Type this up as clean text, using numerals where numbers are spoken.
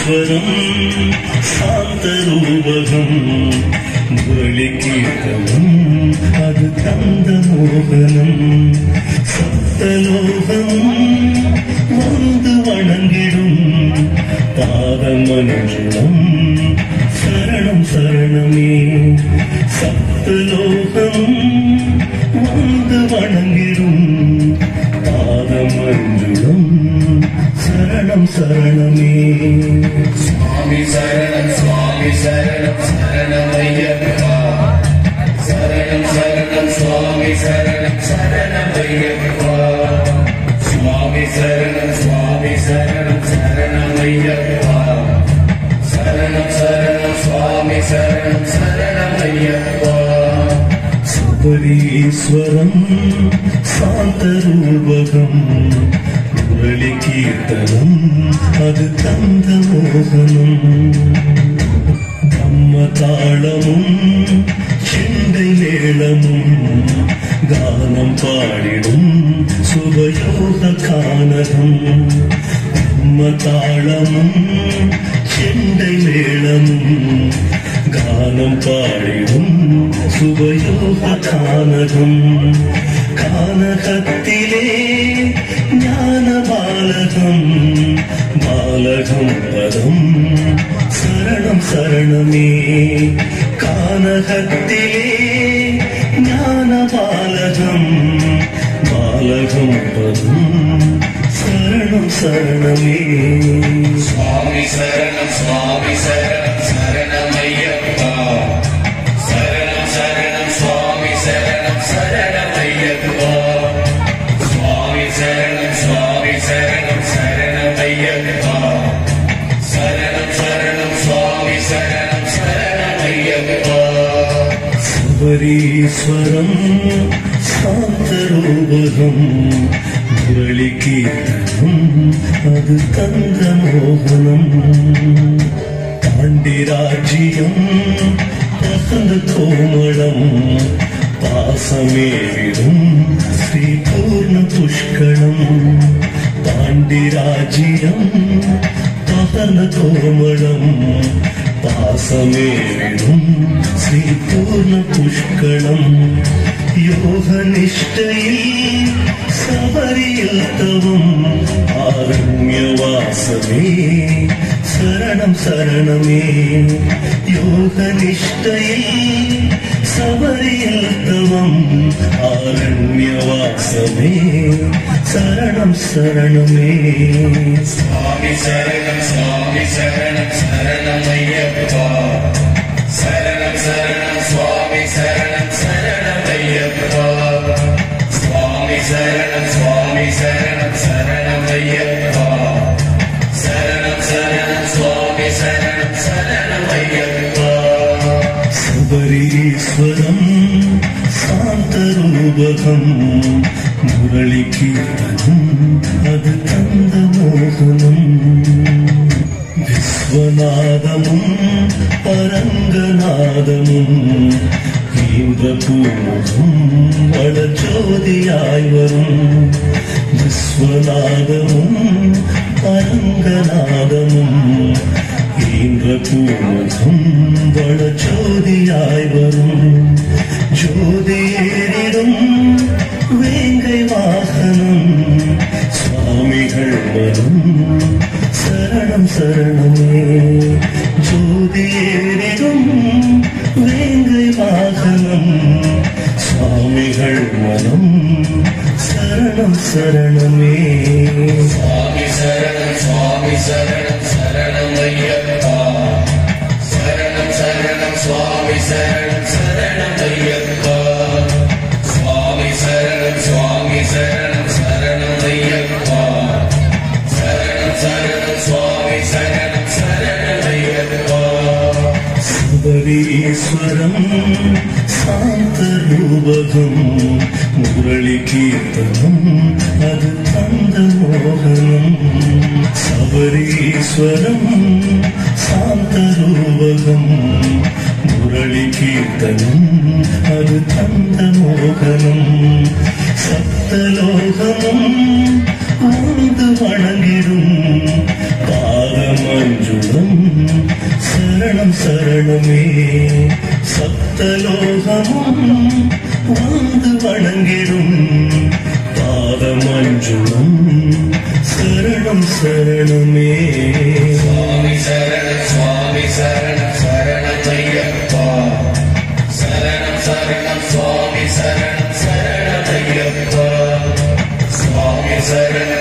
सबरीश्वरम् शान्तरूपकम् मुरळिकीर्तनम् अदु कन्दमोहनम् सप्तलोकम् वंदु वणंगिडुम् पादमंजुलम् शरणं शरणमे सप्तलोकम् वंदु वणंगिडुम् पादमंजुलम् शरणं शरणमे स्वामी शरणं शरणमय्यप्पा शरणं शरणं स्वामी शरणं शरणमय्यप्पा स्वामी शरणं शरणमय्यप्पा शरणं शरणं स्वामी शरणं शरणमय्यप्पा सबरीश्वरम् शान्तरूपकम् मुरळिकीर्तनम् अदु कन्दमोहनम् ब्रह्मताळमुम् चिण्डैमेळमुम् गानं पाडिडुम् शुभयोगकानकम् ब्रह्मताळमुम् चिण्डैमेळमुम् गानं पाडिडुम् शुभयोगकानकम् कानकत्तिले ज्ञानबालकम् बालकम् पदम् शरणं शरणमे कानकत्तिले ज्ञानबालकम् बालकम् पदम् शरणं शरणमे स्वामी शरणं शरणमय्यप्पा शरणं शरणं स्वामी शरणं शरणमय्यप्पा स्वामी शरणं शरणमय्यप्पा शरणं शरणं स्वामी शरणं शरणमय्यप्पा सबरीश्वरम् शान्तरूपकम् मुरळिकीर्तनम् अदु कन्दमोहनम् पाण्डिराज्यम् वसन्तकोमलम् पासमेविदुम् श्रीपूर्णपुष्करम् पाण्डिराज्यम् वसन्तकोमलम् पासमेविदुम् श्रीपूर्णपुष्करम् योगनिष्ठैः सबरियल्तवम् आरण्यवासमे शरणं शरणमे योगनिष्ठैः सबरियल्तवम् आरण्यवासमे शरणं शरणमे स्वामी शरणं शरणमय्यप्पा शरणं शरणं स्वामी शरणं शरणमय्यप्पा स्वामी शरणं शरणमय्यप्पा शरणं शरणं स्वामी शरणं शरणमय्यप्पा सबरीश्वरम् शान्तरूपकम् मुरळिकीर्तनम् अदु कन्दमोहनम् विश्वनादमुम् परङ्गनादमुम् ஈன்றபூமுகம் வளஜோதியாய் வரும் விஸ்வநாதமும் அரங்கநாதமும் ஈன்றபூமுகம் வளஜோதியாய் வரும் ஜோதியேறிடும் வேங்கை வாகனம் சுவாமிகள் வரும் சரணம் சரணமே ஜோதியேறிடும் வேங்கை வாகனம் சுவாமிகள் மனம் சரணம் சரணமே स्वामी शरणं शरणमय्यप्पा शरणं शरणं स्वामी शरणं शरणमय्यप्पा स्वामी शरणं शरणमय्यप्पा शरणं शरणं स्वामी शरणं शरणमय्यप्पा सबरीश्वरम् शान्तरूपकम् मुरळिकीर्तनम् अदु कन्दमोहनम् सबरीश्वरम् शान्तरूपकम् मुरळिकीर्तनम् अदु कन्दमोहनम् सप्तलोकम् वंदु वणंगिडुम् पादमंजुलम् சரணமே சப்தலோகமும் வந்து வணங்கிடும் பாதமஞ்சும் சரணம் சரணமே சுவாமி சரணம் சுவாமி சரணம் சரணம் ஐயப்பா சரணம் சரணம் சுவாமி சரணம் சரணம் ஐயப்பா சுவாமி சரணம்